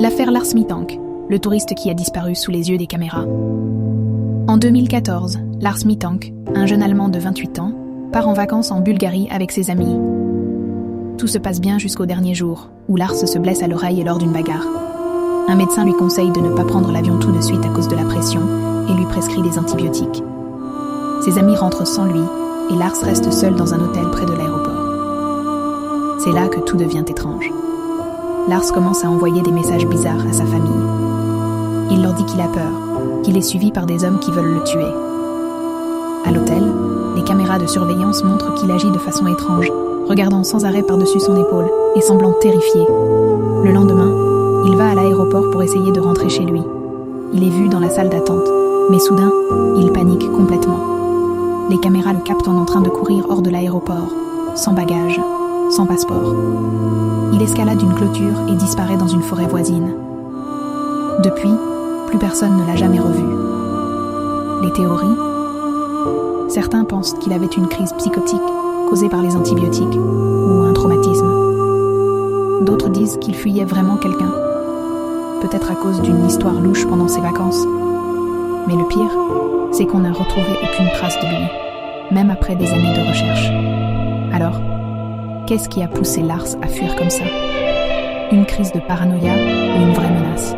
L'affaire Lars Mittank, le touriste qui a disparu sous les yeux des caméras. En 2014, Lars Mittank, un jeune Allemand de 28 ans, part en vacances en Bulgarie avec ses amis. Tout se passe bien jusqu'au dernier jour, où Lars se blesse à l'oreille lors d'une bagarre. Un médecin lui conseille de ne pas prendre l'avion tout de suite à cause de la pression et lui prescrit des antibiotiques. Ses amis rentrent sans lui et Lars reste seul dans un hôtel près de l'aéroport. C'est là que tout devient étrange. Lars commence à envoyer des messages bizarres à sa famille. Il leur dit qu'il a peur, qu'il est suivi par des hommes qui veulent le tuer. À l'hôtel, les caméras de surveillance montrent qu'il agit de façon étrange, regardant sans arrêt par-dessus son épaule et semblant terrifié. Le lendemain, il va à l'aéroport pour essayer de rentrer chez lui. Il est vu dans la salle d'attente, mais soudain, il panique complètement. Les caméras le captent en train de courir hors de l'aéroport, sans bagages, sans passeport. Il escalade une clôture et disparaît dans une forêt voisine. Depuis, plus personne ne l'a jamais revu. Les théories? Certains pensent qu'il avait une crise psychotique causée par les antibiotiques ou un traumatisme. D'autres disent qu'il fuyait vraiment quelqu'un, peut-être à cause d'une histoire louche pendant ses vacances. Mais le pire, c'est qu'on n'a retrouvé aucune trace de lui, même après des années de recherche. Alors, qu'est-ce qui a poussé Lars à fuir comme ça? Une crise de paranoïa ou une vraie menace?